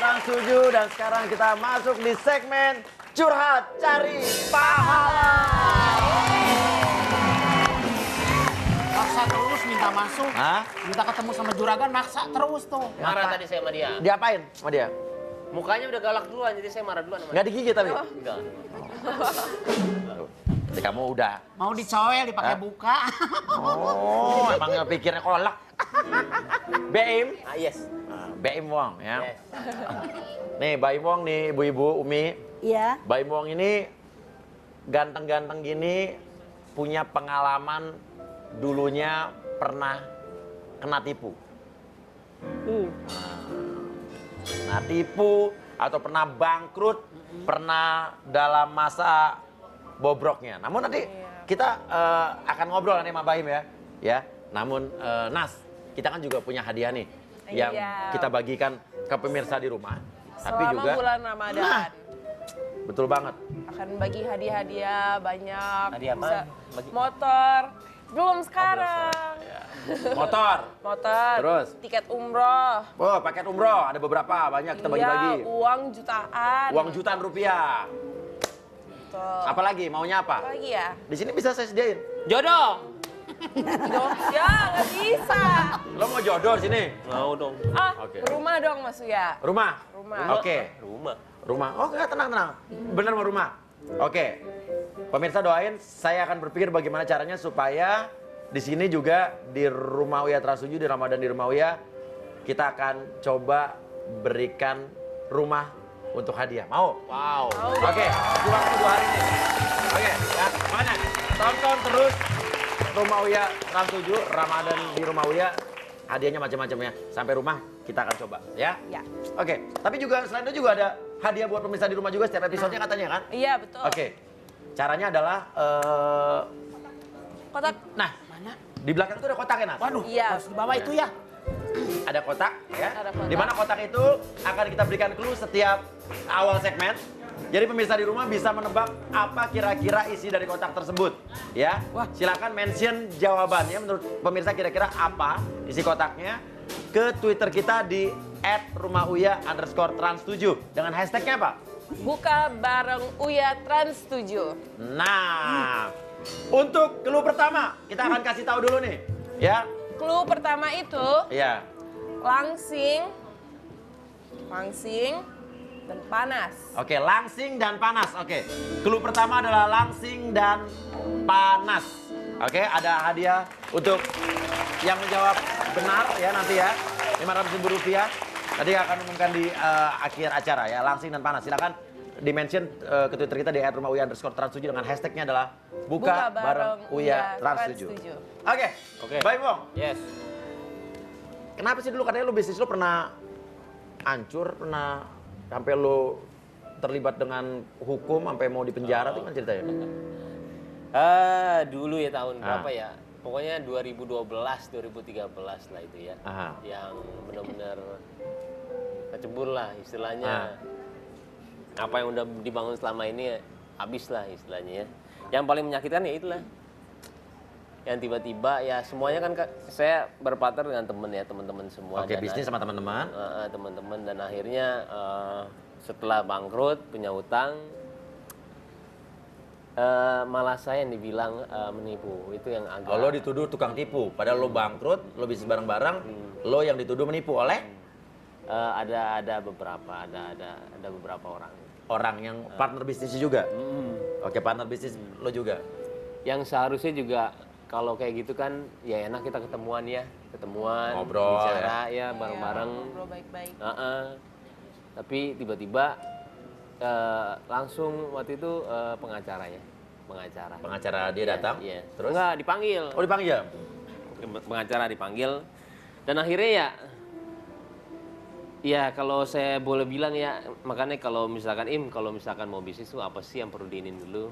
Trans 7 dan sekarang kita masuk di segmen Curhat Cari Pahala. Maksa terus minta masuk, Hah? minta ketemu sama juragan, maksa terus tuh. Marah tadi saya sama dia. Diapain sama dia? Mukanya udah galak duluan, jadi saya marah duluan sama Nggak digigit tapi? Enggak. Jadi kamu udah. Mau dicoel, dipakai Hah? buka. Oh, emang pikirnya kolak. Beim. Ah, yes. Beim Wong ya. Yes. Nih, Baim Wong nih, ibu-ibu, Umi. Iya. Baim Wong ini ganteng-ganteng gini, punya pengalaman dulunya pernah kena tipu. Nah, tipu atau pernah bangkrut, pernah dalam masa bobroknya. Namun nanti kita akan ngobrol nanti sama Baim ya. Ya. Namun Nas, kita kan juga punya hadiah nih yang Iya. kita bagikan ke pemirsa di rumah. Tapi Selama juga bulan Ramadan Nah, betul banget. akan bagi hadiah-hadiah banyak. Hadiah apa? Bisa Bagi- motor. Belum sekarang. Ya. Motor. Motor. Terus? Tiket umroh. Oh, paket umroh ada beberapa, banyak kita bagi-bagi. Iya, uang jutaan. Uang jutaan rupiah. Betul. Apalagi maunya Apa apa? lagi ya? Di sini bisa saya sediain. Jodoh. Ya, nggak bisa. Lo mau jodoh di sini? Mau dong. Oke. Rumah dong Mas Uya. Rumah? Rumah. Oke. Rumah. Rumah. Oh, enggak, tenang. Bener mau rumah. Oke. Pemirsa doain, saya akan berpikir bagaimana caranya supaya di sini juga di Rumah Uya Trans 7, di Ramadan di Rumah Uya, kita akan coba berikan rumah untuk hadiah. Mau? Wow. Oke, di waktu 2 hari ini. Oke, ya, mana? Tonton terus Rumah Uya Trans 7, Ramadan di Rumah Uya. Hadiahnya macam-macam ya. Sampai rumah kita akan coba, ya? Ya. Oke, tapi juga selain itu juga ada hadiah buat pemirsa di rumah juga setiap episodenya katanya kan? Iya, betul. Oke, caranya adalah, Kotak. nah, Mana? di belakang itu ada kotaknya, Nas. Waduh, Iya. harus di bawah itu ya. Ada kotak ya. Ada kotak. Di mana kotak itu akan kita berikan clue setiap awal segmen. Jadi pemirsa di rumah bisa menebak apa kira-kira isi dari kotak tersebut. Ya. Wah. Silakan mention jawabannya menurut pemirsa kira-kira apa isi kotaknya ke Twitter kita di @rumah_uya_trans7 dengan hashtagnya apa? Buka bareng Uya Trans 7. Nah, untuk clue pertama kita akan kasih tahu dulu nih, ya. Clue pertama itu Iya. langsing, dan panas. Oke, langsing dan panas. Oke, clue pertama adalah langsing dan panas. Oke, ada hadiah untuk yang menjawab benar ya nanti ya. 500.000 rupiah. Nanti akan umumkan di akhir acara ya, langsing dan panas. Silakan di-mention ke Twitter kita di @rumah_uya_trans7 dengan hashtagnya adalah buka bareng Uya Trans 7. Oke, Oke. baik Bong. Yes. Kenapa sih dulu katanya lu bisnis lu pernah hancur, pernah sampai lu terlibat dengan hukum sampai mau dipenjara tuh kan ceritanya? Dulu ya tahun Ah. berapa ya? Pokoknya 2012, 2013 lah itu ya. Aha. Yang benar-benar kecebur lah istilahnya. Ah. Apa yang udah dibangun selama ini habis lah istilahnya ya. Yang paling menyakitkan ya itulah. Yang tiba-tiba ya semuanya kan saya berpartner dengan teman-teman semua. Oke, Dan bisnis sama teman-teman. teman-teman dan akhirnya setelah bangkrut punya utang malah saya yang dibilang menipu. Itu yang agak Oh, lo dituduh tukang tipu, padahal lo bangkrut, lo bisnis bareng-bareng, lo yang dituduh menipu oleh ada beberapa orang yang partner bisnisnya juga. Oke, partner bisnis lo juga. yang seharusnya juga kalau kayak gitu kan ya enak kita ketemuan Ngobrol, bicara ya bareng-bareng. Ngobrol baik-baik. Tapi tiba-tiba langsung waktu itu pengacara. Pengacara dia datang, Iya. terus? Enggak, dipanggil. Oh, dipanggil. Pengacara dipanggil. Dan akhirnya ya kalau saya boleh bilang ya, makanya kalau misalkan mau bisnis tuh apa sih yang perlu diinin dulu?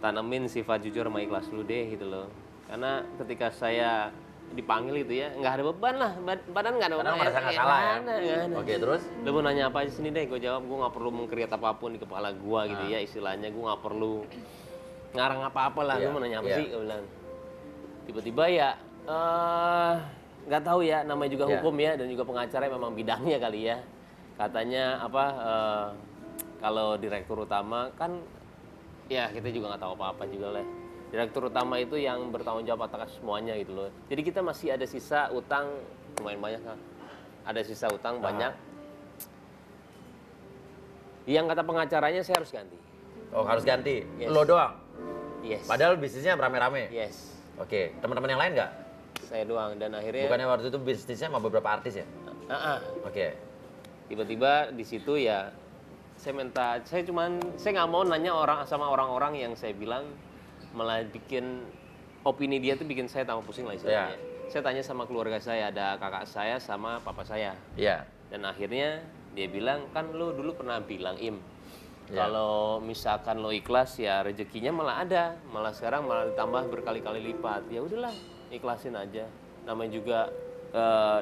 Tanamin sifat jujur sama ikhlas dulu deh gitu loh. Karena ketika saya dipanggil gitu ya, nggak ada beban lah, badan nggak ada beban. Karena merasa nggak salah ya. Nggak ada. Oke, terus? Lu mau nanya apa aja sini deh, gue jawab. Gue nggak perlu mengkreat apapun di kepala gue gitu ya, istilahnya gue nggak perlu ngarang apa-apa lah. Iya, Lu mau nanya apa iya. sih? Gue bilang. Tiba-tiba ya, nggak tahu ya, namanya juga Iya. hukum ya, dan juga pengacara memang bidangnya kali ya. katanya apa kalau direktur utama kan ya kita juga nggak tahu apa-apa juga lah. Direktur utama itu yang bertanggung jawab atas semuanya gitu loh. Jadi kita masih ada sisa utang lumayan banyak kan. Ada sisa utang banyak. Yang kata pengacaranya saya harus ganti. Oh, harus ganti. Yes. Lo doang. Yes. Padahal bisnisnya rame-rame. Yes. Oke, teman-teman yang lain nggak? Saya doang dan akhirnya Bukannya waktu itu bisnisnya sama beberapa artis ya? Oke. tiba-tiba di situ ya saya nggak mau nanya sama orang-orang yang saya bilang malah bikin opini dia tuh bikin saya tambah pusing lah istilahnya. Saya tanya sama keluarga saya, ada kakak saya sama papa saya. Iya. Dan akhirnya dia bilang, kan lo dulu pernah bilang Ya. kalau misalkan lo ikhlas ya rezekinya malah ada, malah sekarang malah ditambah berkali-kali lipat. Ya udahlah, ikhlasin aja. Namanya juga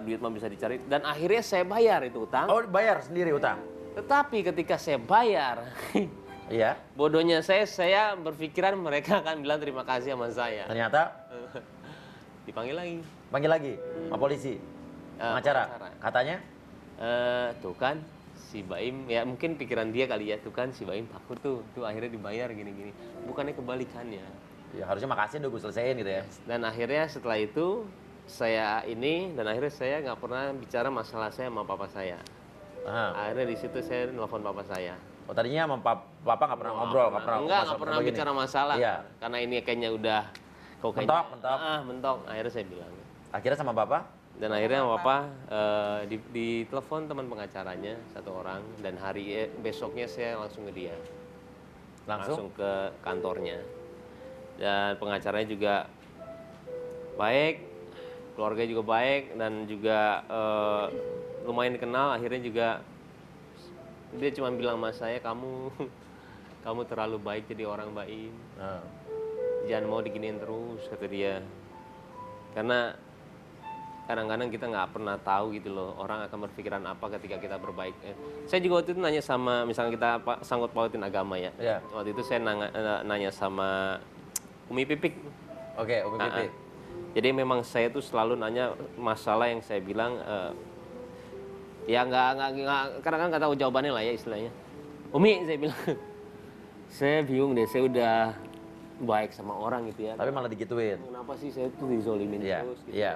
duit mah bisa dicari. Dan akhirnya saya bayar itu utang. Oh, bayar sendiri utang? Tetapi ketika saya bayar, Iya. bodohnya saya berpikiran mereka akan bilang terima kasih sama saya. Ternyata Dipanggil lagi. panggil lagi sama polisi. Pengacara. pengacara. Katanya? Tuh kan si Baim, ya mungkin pikiran dia kali ya, tuh kan si Baim takut tuh akhirnya dibayar gini-gini. Bukannya kebalikannya. Ya harusnya makasih udah gue selesaiin gitu ya. Dan akhirnya setelah itu akhirnya saya nggak pernah bicara masalah saya sama papa saya. Aha. Akhirnya di situ saya nelfon papa saya. Oh, tadinya sama papa nggak pernah ngobrol, nggak pernah begini. bicara masalah. Iya. Karena ini kayaknya udah Mentok. mentok. Akhirnya saya bilang. Akhirnya sama bapak? Dan akhirnya papa di telepon teman pengacaranya satu orang dan besoknya saya langsung ke dia. Langsung Ke kantornya. Dan pengacaranya juga baik, keluarga juga baik dan juga lumayan dikenal. Akhirnya juga dia cuma bilang sama saya, kamu terlalu baik jadi orang baik. Jangan mau diginiin terus, kata dia. Karena kadang-kadang kita nggak pernah tahu gitu loh, orang akan berpikiran apa ketika kita berbaik. Saya juga waktu itu nanya sama, misalnya kita sangkut pautin agama ya. Iya. Waktu itu saya nanya sama Umi Pipik. Oke, Umi Pipik. Jadi memang saya tuh selalu nanya masalah yang saya bilang, ya kadang-kadang nggak tahu jawabannya lah ya istilahnya. Umi, saya bilang, saya bingung deh, saya udah baik sama orang gitu ya. Tapi malah digituin. Kenapa sih saya tuh dizolimin Iya. terus gitu. Iya.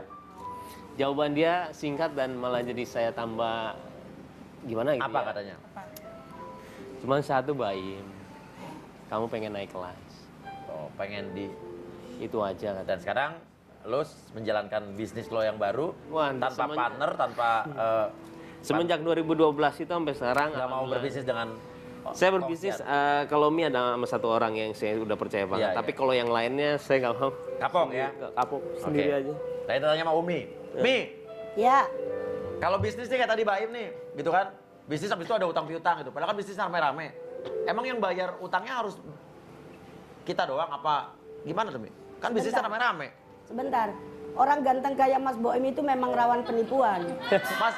Jawaban dia singkat dan malah jadi saya tambah gimana gitu. Apa ya. katanya? Cuman satu, Baim, kamu pengen naik kelas. Oh, pengen di Itu aja kata. dan sekarang lo menjalankan bisnis lo yang baru Wah, tanpa partner, tanpa Semenjak 2012 itu sampai sekarang nggak mau alhamdulillah. berbisnis dengan Saya berbisnis kalau Mi ada sama satu orang yang saya udah percaya banget. Iya, Tapi iya. kalau yang lainnya saya nggak mau. kapok ya. Kapok sendiri Oke. aja. Saya tanya sama Umi. Mi, Ya, kalau bisnis nih kayak tadi Baim nih, gitu kan? Bisnis habis itu ada utang piutang gitu. Padahal kan bisnis rame-rame. Emang yang bayar utangnya harus kita doang apa gimana tuh, Mi? Kan bisnisnya rame-rame. sebentar. Orang ganteng kayak Mas Boim itu memang rawan penipuan. Mas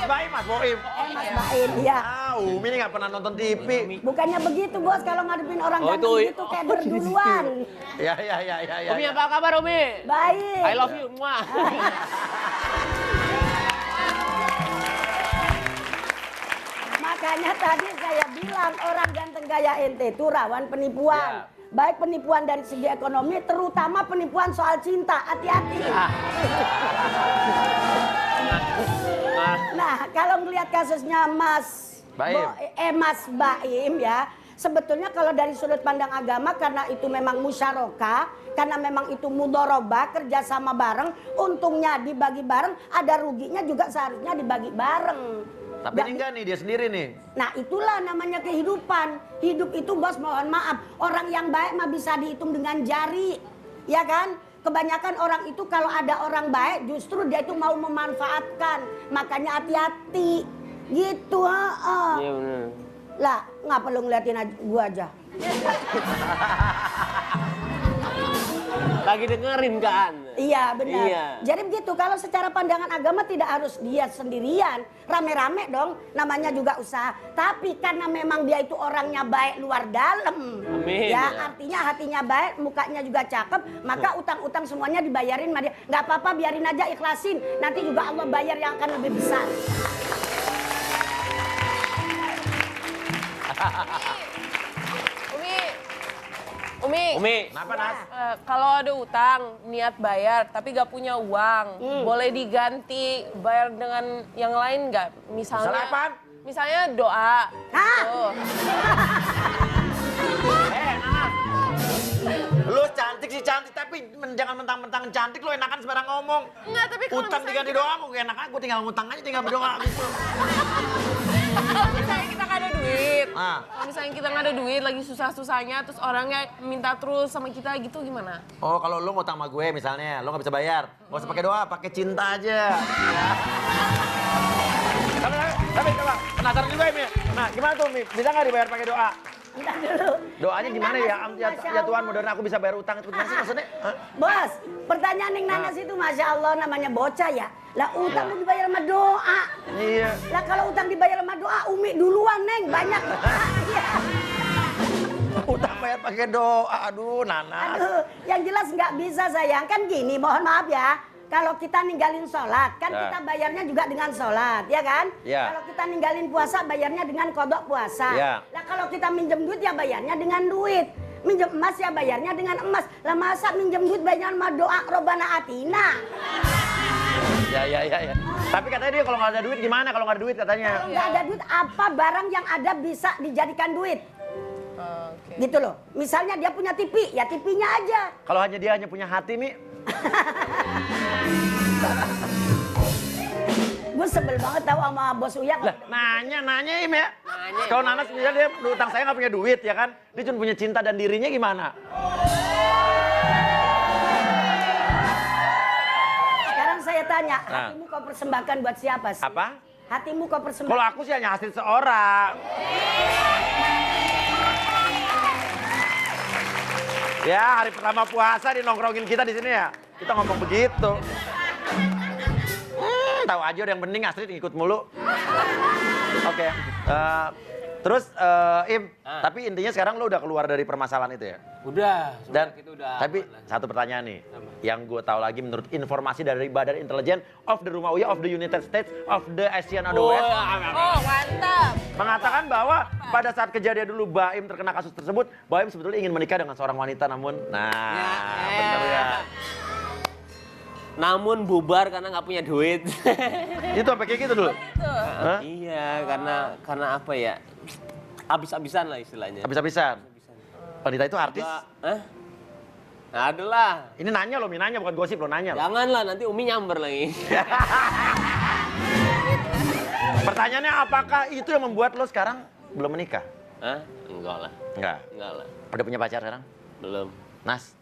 Baim, Mas Boim. Mas Baim, iya. Umi ini nggak pernah nonton TV. Bukannya begitu, Bos. Kalau ngadepin orang Oh, ganteng itu- itu kayak berduluan. Ya. Umi apa kabar Umi? Baik. I love you, muah. Makanya tadi saya bilang orang ganteng kayak ente itu rawan penipuan. Ya. Baik penipuan dari segi ekonomi, terutama penipuan soal cinta. Hati-hati. Nah, kalau ngelihat kasusnya Mas Baim. Mas Baim ya, sebetulnya kalau dari sudut pandang agama karena itu memang musyarakah, karena memang itu mudharabah, kerjasama bareng, untungnya dibagi bareng, ada ruginya juga seharusnya dibagi bareng. Tapi ini enggak nih, dia sendiri nih. Nah itulah namanya kehidupan. Hidup itu, Bos, mohon maaf, orang yang baik mah bisa dihitung dengan jari, ya kan? Kebanyakan orang itu kalau ada orang baik justru dia itu mau memanfaatkan. Makanya hati-hati. Gitu, Iya benar. Lah, nggak perlu ngeliatin gua aja. Lagi dengerin kan? Iya, benar. Iya. Jadi begitu, kalau secara pandangan agama tidak harus dia sendirian. Rame-rame dong, namanya juga usaha. Tapi karena memang dia itu orangnya baik luar dalam. Amin. Ya, artinya hatinya baik, mukanya juga cakep, maka utang-utang semuanya dibayarin sama dia. Nggak apa-apa, biarin aja, ikhlasin. Nanti juga Allah bayar yang akan lebih besar. Umi, Kenapa, Nas? kalau ada utang, niat bayar, tapi gak punya uang, boleh diganti bayar dengan yang lain nggak? Misalnya Misalnya, apaan? misalnya doa. Hah? Gitu. Nas. Lu cantik sih cantik, tapi jangan mentang-mentang cantik lu enakan sembarang ngomong. Enggak, tapi kalau Utang diganti doa, kok enak aja, gue tinggal ngutang aja, tinggal berdoa gitu. kalau misalnya kita nggak ada duit, Ah. kalau misalnya kita nggak ada duit, lagi susah-susahnya, terus orangnya minta terus sama kita gitu gimana? Oh, kalau lu ngutang sama gue misalnya, lu nggak bisa bayar, nggak usah pakai doa, pakai cinta aja. Tapi coba, penasaran juga Mi. Nah, gimana tuh Mi? Bisa nggak dibayar pakai doa? Bentar dulu. Doanya gimana ya? Masya Ya Tuhan, Allah. modern aku bisa bayar utang itu gimana sih maksudnya? Hah? Bos, pertanyaan yang nanas itu Masya Allah namanya bocah ya. Lah utang tuh dibayar sama doa. Iya. Lah kalau utang dibayar sama doa, Umi duluan Neng, banyak. Iya. Utang bayar pakai doa, aduh Nanas. Aduh, yang jelas nggak bisa sayang. Kan gini, mohon maaf ya. Kalau kita ninggalin sholat, kan Ya. kita bayarnya juga dengan sholat, ya kan? Ya. Kalau kita ninggalin puasa, bayarnya dengan kodok puasa. Ya. Lah kalau kita minjem duit, ya bayarnya dengan duit. Minjem emas, ya bayarnya dengan emas. Lah masa minjem duit bayarnya sama doa Robbana Atina? Ya. Tapi katanya dia kalau nggak ada duit gimana? Kalau nggak ada duit katanya. Kalau nggak ada duit, apa barang yang ada bisa dijadikan duit? Oke. Gitu loh. Misalnya dia punya TV, ya TV-nya aja. Kalau hanya dia hanya punya hati Mi. Gue sebel banget tahu sama bos Uya. Lah, nanya Im ya. Kalau Nanas misalnya dia utang saya nggak punya duit ya kan. Dia cuma punya cinta dan dirinya gimana? Sekarang saya tanya, Nah. hatimu kau persembahkan buat siapa sih? Apa? Hatimu kau Kalau persembahkan. aku sih hanya hasil seorang. Ya, hari pertama puasa di nongkrongin kita di sini ya. Kita ngomong begitu. Tahu aja udah yang penting Astrid ngikut mulu. Oke. Terus Im, tapi intinya sekarang lo udah keluar dari permasalahan itu ya? Udah, Dan itu udah tapi aman lah. satu pertanyaan nih, yang gue tahu lagi menurut informasi dari Badan Intelijen of the Rumah Uya of the United States of the Asian of the West, Oh, mantap. mengatakan bahwa pada saat kejadian dulu Baim terkena kasus tersebut, Baim sebetulnya ingin menikah dengan seorang wanita namun, bener ya. Namun bubar karena nggak punya duit. Itu sampai kayak gitu dulu? Hah? Iya, karena apa ya? Habis-habisan lah istilahnya. Habis-habisan? Wanita itu artis? Hah? Nah, adalah. Ini nanya loh, nanya bukan gosip loh, nanya loh. Janganlah nanti Umi nyamber lagi. Pertanyaannya apakah itu yang membuat lo sekarang belum menikah? Hah? Enggak lah. Enggak. Enggak lah. Udah punya pacar sekarang? Belum. Nas?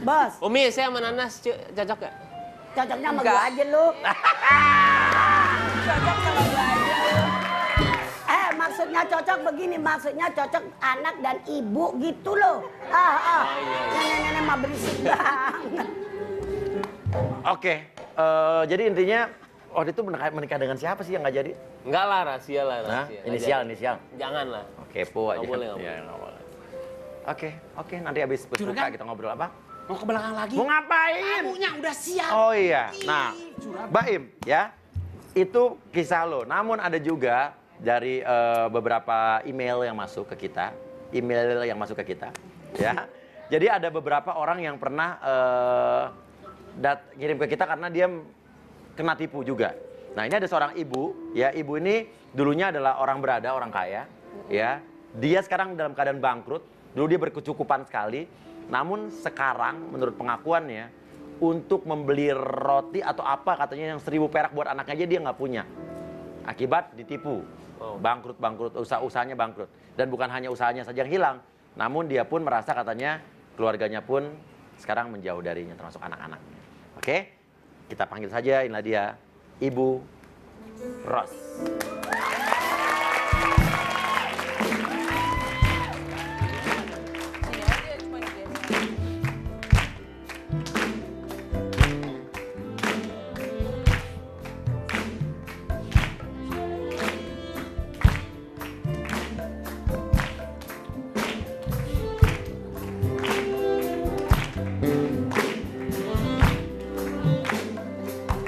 Bos, Umi, saya sama Nanas cocok gak? cocoknya sama Enggak. gue aja lu. Cocok sama gue aja. Maksudnya cocok begini, maksudnya cocok anak dan ibu gitu loh. Nenek-nenek mah berisik banget. Oke, jadi intinya waktu itu menikah dengan siapa sih yang nggak jadi? Enggak lah, rahasia lah. Nah, Rahasia. inisial. Jangan lah. Kepo aja. Nggak boleh, nggak Ya, boleh. nggak boleh. Oke, nanti habis buka Juragan. kita ngobrol apa? Mau ke belakang lagi? Mau ngapain? Tamunya udah siap. Oh iya, nah, Juragan. Baim ya, itu kisah lo. Namun ada juga dari beberapa email yang masuk ke kita, ya. Jadi ada beberapa orang yang pernah kirim ke kita karena dia kena tipu juga. Nah ini ada seorang ibu, ya ibu ini dulunya adalah orang berada, orang kaya, ya. Dia sekarang dalam keadaan bangkrut. Dulu dia berkecukupan sekali, namun sekarang menurut pengakuannya untuk membeli roti atau apa katanya yang 1.000 perak buat anaknya aja dia nggak punya. Akibat ditipu, bangkrut, usahanya bangkrut. Dan bukan hanya usahanya saja yang hilang, namun dia pun merasa katanya keluarganya pun sekarang menjauh darinya termasuk anak-anaknya. Oke, kita panggil saja, inilah dia Ibu Ros. Sini aja, cuma digeser.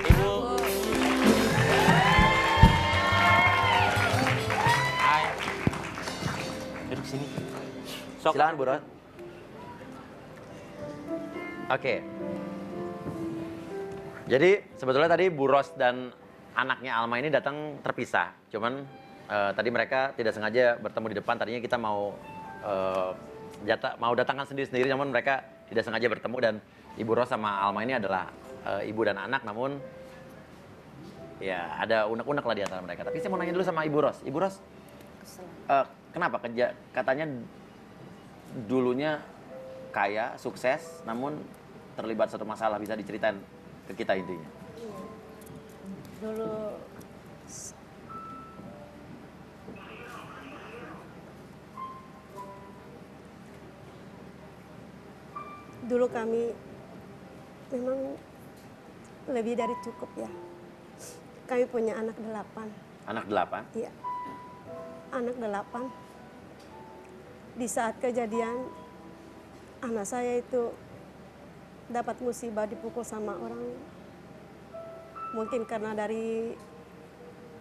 Ibu. Sok. Silakan Bu Ros. Oke. Jadi sebetulnya tadi Bu Ros dan anaknya Alma ini datang terpisah. Cuman tadi mereka tidak sengaja bertemu di depan. Tadinya kita mau datangkan sendiri-sendiri, namun mereka tidak sengaja bertemu, dan Ibu Ros sama Alma ini adalah ibu dan anak, namun ya ada unek-unek lah di antara mereka. Tapi saya mau nanya dulu sama Ibu Ros. Ibu Ros, kenapa katanya dulunya kaya, sukses, namun terlibat satu masalah, bisa diceritain ke kita intinya? Dulu kami memang lebih dari cukup ya. Kami punya anak 8. Anak 8? Iya. Anak 8. Di saat kejadian anak saya itu dapat musibah, dipukul sama orang. Mungkin karena dari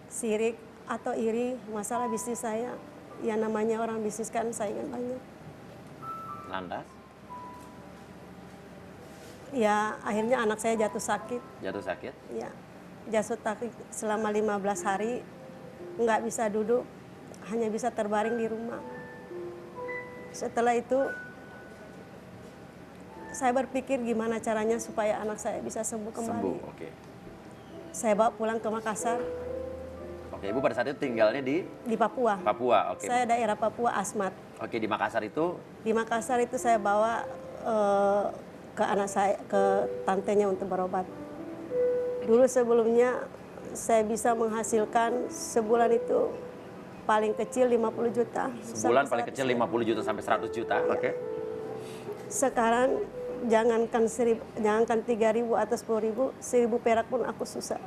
sirik atau iri masalah bisnis saya. Ya namanya orang bisnis kan saingan banyak. Lantas? Ya akhirnya anak saya jatuh sakit. Jatuh sakit? Ya, jatuh sakit selama 15 hari, nggak bisa duduk, hanya bisa terbaring di rumah. Setelah itu, saya berpikir gimana caranya supaya anak saya bisa sembuh kembali. Sembuh, oke. Saya bawa pulang ke Makassar, Oke, Ibu pada saat itu tinggalnya di di Papua. Papua, oke. Saya daerah Papua, Asmat. Oke, di Makassar itu, Di Makassar itu saya bawa ke anak saya, ke tantenya untuk berobat. Dulu sebelumnya saya bisa menghasilkan sebulan itu paling kecil 50 juta. sebulan sampai paling 100 kecil 50 juta sampai 100 juta, oke. Sekarang jangankan 3.000 atau 10.000, 1.000 perak pun aku susah.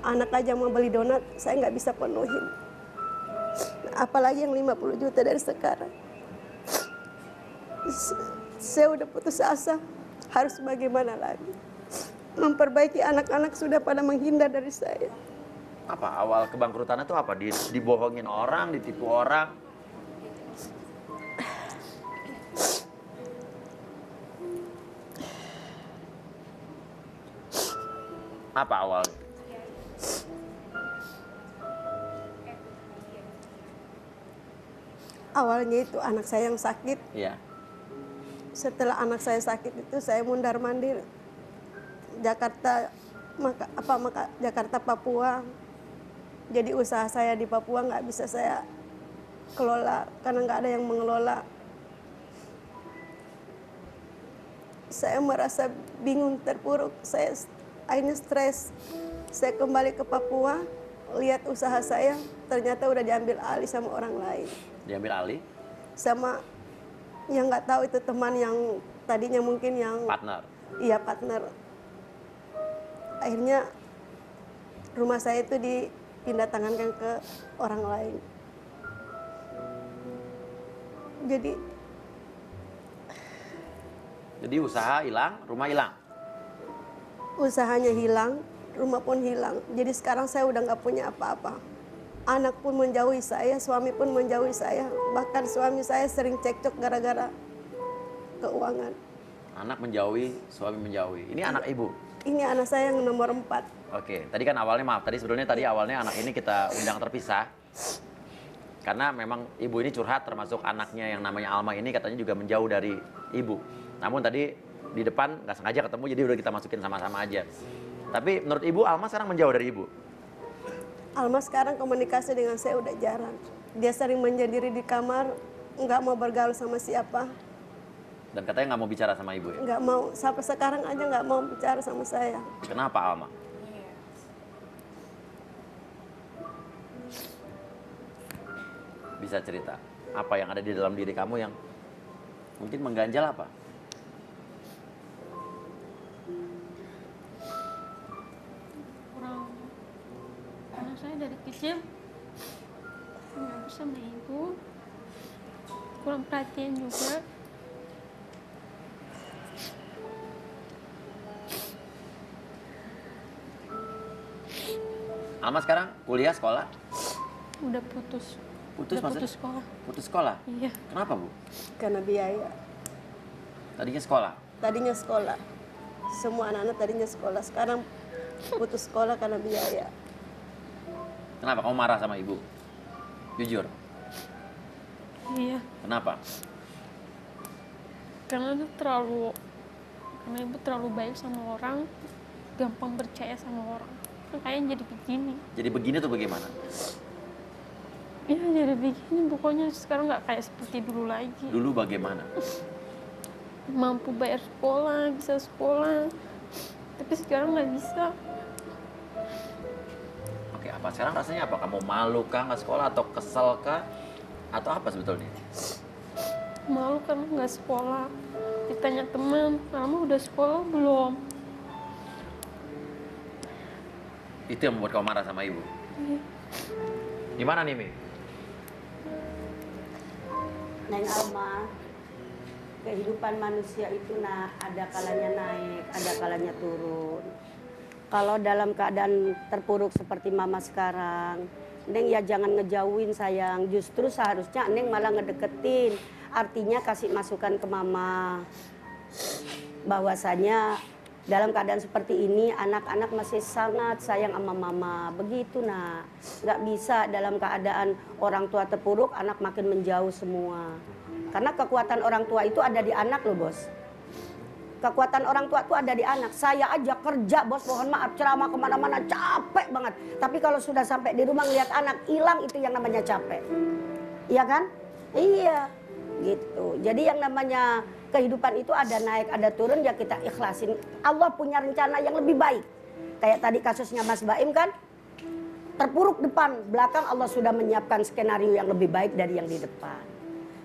Anak aja mau beli donat, saya nggak bisa penuhin. Apalagi yang 50 juta dari sekarang. Saya udah putus asa, harus bagaimana lagi? Memperbaiki anak-anak sudah pada menghindar dari saya. Apa awal kebangkrutannya itu apa? Dibohongin orang, ditipu orang? Apa awalnya? Awalnya itu anak saya yang sakit. Iya. Setelah anak saya sakit itu saya mundar-mandir Jakarta, Jakarta Papua. Jadi usaha saya di Papua nggak bisa saya kelola karena nggak ada yang mengelola. Saya merasa bingung, terpuruk. Saya akhirnya stres. Saya kembali ke Papua, lihat usaha saya ternyata udah diambil alih sama orang lain. Diambil alih? Sama yang nggak tahu itu teman yang tadinya mungkin yang Partner? Iya, partner. Akhirnya rumah saya itu dipindah tangankan ke orang lain. Jadi usaha hilang, rumah hilang? Usahanya hilang, rumah pun hilang. Jadi sekarang saya udah nggak punya apa-apa. Anak pun menjauhi saya, suami pun menjauhi saya. Bahkan suami saya sering cekcok gara-gara keuangan. Anak menjauhi, suami menjauhi. Ini anak ibu? Ini anak saya yang nomor 4. Oke, tadi kan awalnya, maaf, tadi awalnya anak ini kita undang terpisah. Karena memang ibu ini curhat, termasuk anaknya yang namanya Alma ini katanya juga menjauh dari ibu. Namun tadi di depan nggak sengaja ketemu, jadi udah kita masukin sama-sama aja. Tapi menurut ibu, Alma sekarang menjauh dari ibu? Alma sekarang komunikasi dengan saya udah jarang. Dia sering menyendiri di kamar, nggak mau bergaul sama siapa. Dan katanya nggak mau bicara sama ibu ya? Nggak mau, sampai sekarang aja nggak mau bicara sama saya. Kenapa Alma? Bisa cerita, apa yang ada di dalam diri kamu yang mungkin mengganjal apa? Karena saya dari kecil nggak sama ibu, kurang perhatian juga. Alma sekarang kuliah, sekolah? Udah putus. Putus Udah maksudnya? putus sekolah. Putus sekolah? Iya. Kenapa, Bu? Karena biaya. Tadinya sekolah? Tadinya sekolah. Semua anak-anak tadinya sekolah. Sekarang putus sekolah karena biaya. Kenapa kamu marah sama ibu? Jujur. Iya. Kenapa? Karena ibu terlalu baik sama orang, gampang percaya sama orang. Makanya jadi begini. Jadi begini tuh bagaimana? Ya jadi begini, pokoknya sekarang nggak kayak seperti dulu lagi. Dulu bagaimana? Mampu bayar sekolah, bisa sekolah. Tapi sekarang nggak bisa. Oke, apa sekarang rasanya apa? Kamu malu kah nggak sekolah atau kesel kah? Atau apa sebetulnya? Malu karena nggak sekolah. Ditanya teman, kamu udah sekolah belum? Itu yang membuat kamu marah sama ibu? Iya. Gimana nih, Mi? Neng Alma, kehidupan manusia itu ada kalanya naik, ada kalanya turun. Kalau dalam keadaan terpuruk seperti mama sekarang, Neng ya jangan ngejauhin sayang. Justru seharusnya Neng malah ngedeketin. Artinya kasih masukan ke mama. Bahwasanya dalam keadaan seperti ini anak-anak masih sangat sayang sama mama. Begitu nak. Nggak bisa dalam keadaan orang tua terpuruk anak makin menjauh semua. Karena kekuatan orang tua itu ada di anak loh bos. Kekuatan orang tua itu ada di anak. Saya aja kerja bos, mohon maaf, ceramah kemana-mana capek banget. Tapi kalau sudah sampai di rumah ngeliat anak, hilang itu yang namanya capek. Iya kan? Iya, gitu. Jadi yang namanya kehidupan itu ada naik, ada turun, ya kita ikhlasin. Allah punya rencana yang lebih baik. Kayak tadi kasusnya Mas Baim kan, terpuruk depan, belakang Allah sudah menyiapkan skenario yang lebih baik dari yang di depan.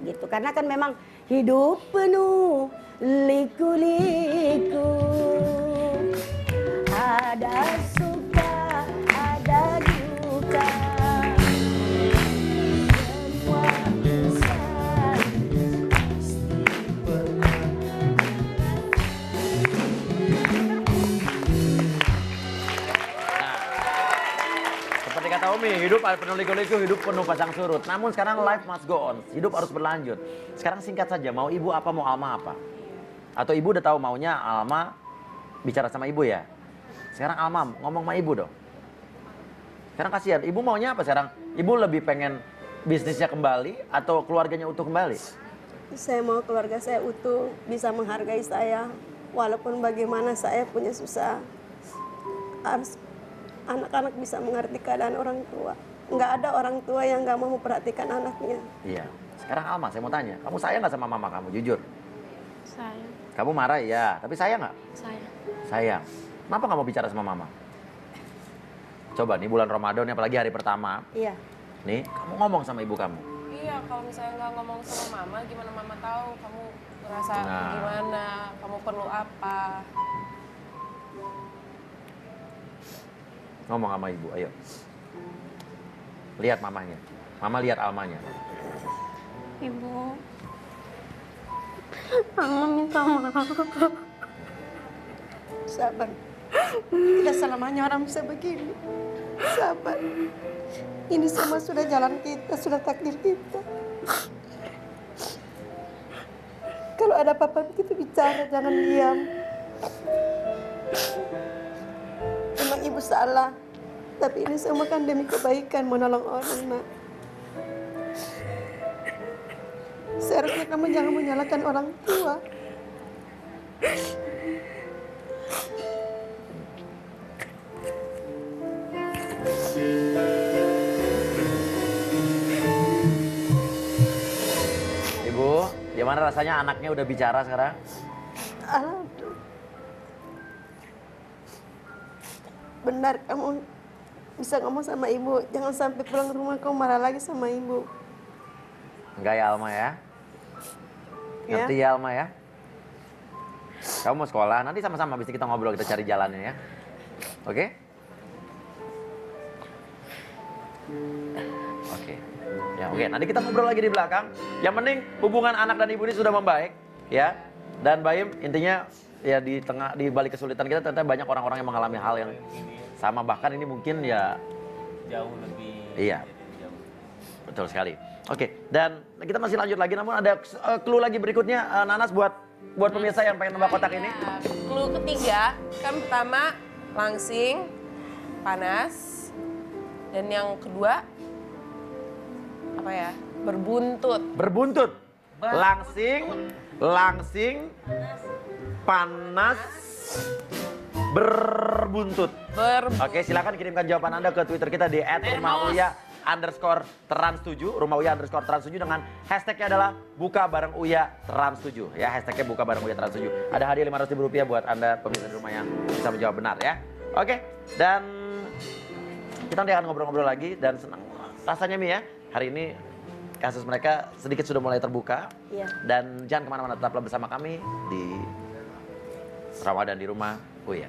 Gitu, karena kan memang hidup penuh liku-liku, ada suka, ada duka, semua Seperti kata Umi, hidup penuh liku-liku, hidup penuh pasang surut. Namun sekarang life must go on, hidup harus berlanjut. Sekarang singkat saja, mau ibu apa, mau Alma apa? Atau ibu udah tahu maunya Alma bicara sama ibu ya? Sekarang Alma ngomong sama ibu dong. Sekarang kasihan, ibu maunya apa sekarang? Ibu lebih pengen bisnisnya kembali atau keluarganya utuh kembali? Saya mau keluarga saya utuh, bisa menghargai saya. Walaupun bagaimana saya punya susah. Harus anak-anak bisa mengerti keadaan orang tua. Nggak ada orang tua yang nggak mau memperhatikan anaknya. Iya. Sekarang Alma, saya mau tanya, kamu sayang nggak sama mama kamu? Jujur. Sayang. Kamu marah ya, tapi sayang nggak? Sayang. Sayang. Kenapa nggak mau bicara sama mama? Coba nih bulan Ramadan, apalagi hari pertama. Iya. Nih, kamu ngomong sama ibu kamu. Iya, kalau misalnya nggak ngomong sama mama, gimana mama tahu kamu ngerasa Nah. gimana, kamu perlu apa? Ngomong sama ibu, ayo. Lihat mamanya. Mama lihat Almanya. Ibu, Alma minta maaf. Sabar. Tidak selamanya orang bisa begini. Sabar. Ini semua sudah jalan kita, sudah takdir kita. Kalau ada apa-apa kita bicara, jangan diam. Memang ibu salah, tapi ini semua kan demi kebaikan, menolong orang, nak. Seharusnya kamu jangan menyalahkan orang tua. Ibu, gimana rasanya anaknya udah bicara sekarang? Alhamdulillah. Benar kamu bisa ngomong sama ibu. Jangan sampai pulang ke rumah kamu marah lagi sama ibu. Enggak ya Alma ya? Ya. Ngerti ya Alma ya? Kamu mau sekolah, nanti sama-sama habis ini kita ngobrol, kita cari jalannya ya. Oke? Oke. Ya oke, nanti kita ngobrol lagi di belakang. Yang penting hubungan anak dan ibu ini sudah membaik ya. Dan Baim intinya ya di balik kesulitan kita ternyata banyak orang-orang yang mengalami hal yang sama, bahkan ini mungkin ya Jauh lebih. iya. Jauh. Betul sekali. Oke, dan kita masih lanjut lagi, namun ada clue lagi berikutnya, Nanas buat pemirsa yang pengen nembak kotak ini. Clue ketiga, kan pertama langsing, panas, dan yang kedua apa ya? Berbuntut. Berbuntut. Langsing, panas, berbuntut. Oke, silakan kirimkan jawaban Anda ke Twitter kita di @rumah_uya_trans7, rumah_uya_trans7 dengan hashtagnya adalah buka bareng Uya trans7 ya, hashtagnya buka bareng Uya trans7. Ada hadiah Rp500.000 buat Anda pemirsa di rumah yang bisa menjawab benar ya. Oke, dan kita nanti akan ngobrol-ngobrol lagi dan senang rasanya Mi ya, hari ini kasus mereka sedikit sudah mulai terbuka. Iya. Dan jangan kemana-mana, tetaplah bersama kami di Ramadan di Rumah Uya.